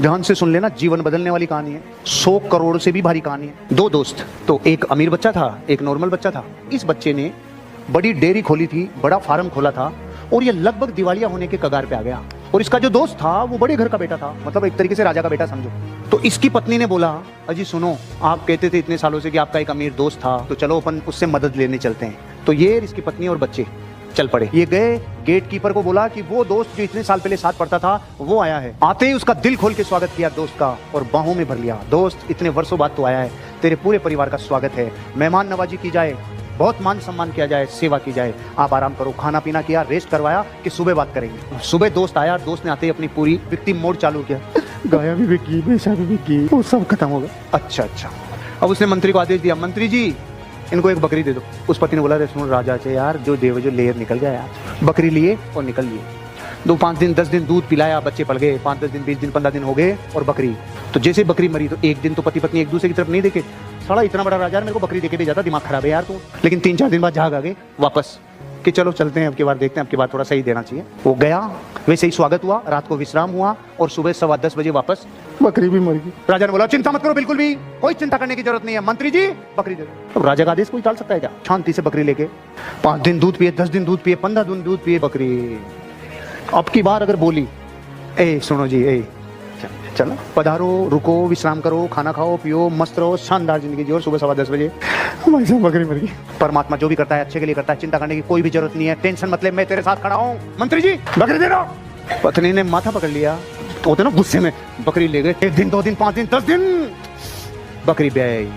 ध्यान से सुन लेना, जीवन बदलने वाली कहानी है, 100 करोड़ से भी भारी कहानी है। दो दोस्त, तो एक अमीर बच्चा था, एक नॉर्मल बच्चा था। इस बच्चे ने बड़ी डेयरी खोली थी, बड़ा फार्म खोला था और ये लगभग दिवालिया होने के कगार पे आ गया। और इसका जो दोस्त था वो बड़े घर का बेटा था, मतलब एक तरीके से राजा का बेटा समझो। तो इसकी पत्नी ने बोला, अजी सुनो, आप कहते थे इतने सालों से कि आपका एक अमीर दोस्त था, तो चलो अपन उससे मदद लेने चलते हैं। तो ये इसकी पत्नी और बच्चे चल पड़े। ये गए, गेट कीपर को बोला कि वो दोस्त जो इतने साल पहले साथ पढ़ता था वो आया है। आते ही उसका दिल खोल के स्वागत किया दोस्त का और बाहों में भर लिया। दोस्त, इतने वर्षों बाद तो आया है, तेरे पूरे परिवार का स्वागत है, मेहमान नवाजी की जाए, बहुत मान सम्मान किया जाए, सेवा की जाए, आप आराम करो। खाना पीना किया, रेस्ट करवाया कि सुबह बात करेंगे। सुबह दोस्त आया, दोस्त ने आते ही अपनी पूरी विक्टिम मोड चालू किया, गाया भी बिकी, बेचा भी बिकी, वो सब खत्म हो गया। अच्छा। अब उसने मंत्री को आदेश दिया, मंत्री जी इनको एक बकरी दे दो। उस पति ने बोला, रे सुन राजा से यार, जो देव जो लेयर निकल गया यार। बकरी लिए और निकल लिए। 2-5 दिन 10 दिन दूध पिलाया, बच्चे पल गए। 5-10 दिन 20 दिन 15 दिन हो गए और बकरी, तो जैसे बकरी मरी तो एक दिन तो पति पत्नी एक दूसरे की तरफ नहीं देखे। साला इतना बड़ा राजा मेरे को बकरी देके भेजा था, दिमाग खराब है यार तू। लेकिन 3-4 दिन बाद झाग आ गए वापस कि चलो चलते हैं, अब की बार देखते हैं, अब की बार थोड़ा सही देना चाहिए। वो गया, वैसे ही स्वागत हुआ, रात को विश्राम हुआ और सुबह 10:15 बजे वापस बकरी भी मर गई। राजा ने बोला, चिंता मत करो, बिल्कुल भी कोई चिंता करने की जरूरत नहीं है, मंत्री जी बकरी दे दो। अब राजा का आदेश कोई टाल सकता है क्या? शांति से बकरी लेके 5 दिन दूध पिए, 10 दिन दूध पिए, 15 दिन दूध पिए बकरी। अब की बार अगर बोली, ए सुनो जी, ए चलो पधारो, रुको, विश्राम करो, खाना खाओ, पियो, मस्त रहो, शानदार जिंदगी जियो, सुबह 10:15 बजे भाई साहब बकरी मर गई। परमात्मा जो भी करता है अच्छे के लिए करता है, चिंता करने की कोई भी जरूरत नहीं है, टेंशन मत ले, मैं तेरे साथ खड़ा हूँ, मंत्री जी बकरी दे दो। पत्नी ने माथा पकड़ लिया, तो होते ना गुस्से में, बकरी ले गए। 1 दिन 2 दिन 5 दिन 10 दिन बकरी ब्याई।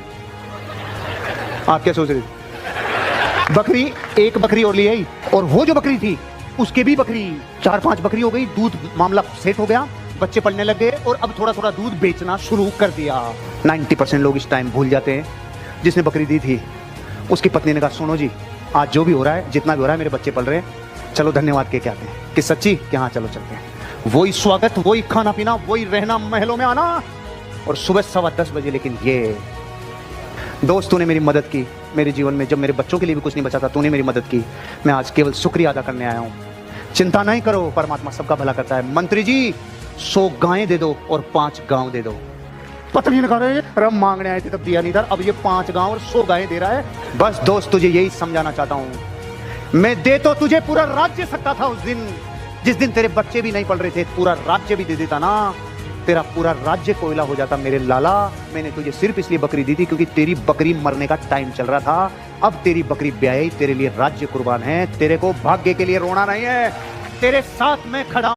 आप क्या सोच रहे थे? बकरी, एक बकरी और ले आई, और वो जो बकरी थी उसके भी बकरी 4-5 बकरी हो गई। दूध मामला सेट हो गया, बच्चे पलने लग गए और अब थोड़ा थोड़ा दूध बेचना शुरू कर दिया। 90% लोग इस टाइम भूल जाते हैं, जिसने बकरी दी थी उसकी पत्नी ने कहा, सुनो जी आज जो भी हो रहा है, जितना भी हो रहा है, मेरे बच्चे पल रहे हैं, चलो धन्यवाद के क्या आते हैं कि सच्ची कि हाँ चलो चलते हैं। वही स्वागत, वही खाना पीना, वही रहना, महलों में आना, और सुबह 10:15 बजे। लेकिन ये दोस्त, तूने मेरी मदद की मेरे जीवन में, जब मेरे बच्चों के लिए भी कुछ नहीं बचा था, तूने मेरी मदद की, मैं आज केवल शुक्रिया अदा करने आया हूँ। चिंता नहीं करो, परमात्मा सबका भला करता है। मंत्री जी 100 गायें दे दो और 5 गांव दे दो। पत्नी ने कहा, रम मांगने आए थे तब दिया नहीं था, अब ये 5 गांव और 100 गायें दे रहा है। बस दोस्त, तुझे यही समझाना चाहता हूँ, मैं दे तो तुझे पूरा राज्य सकता था उस दिन, जिस दिन तेरे बच्चे भी नहीं पढ़ रहे थे, पूरा राज्य भी दे देता ना, तेरा पूरा राज्य कोयला हो जाता मेरे लाला। मैंने तुझे सिर्फ इसलिए बकरी दी थी क्योंकि तेरी बकरी मरने का टाइम चल रहा था। अब तेरी बकरी ब्याई, तेरे लिए राज्य कुर्बान है, तेरे को भाग्य के लिए रोना नहीं है, तेरे साथ मैं खड़ा।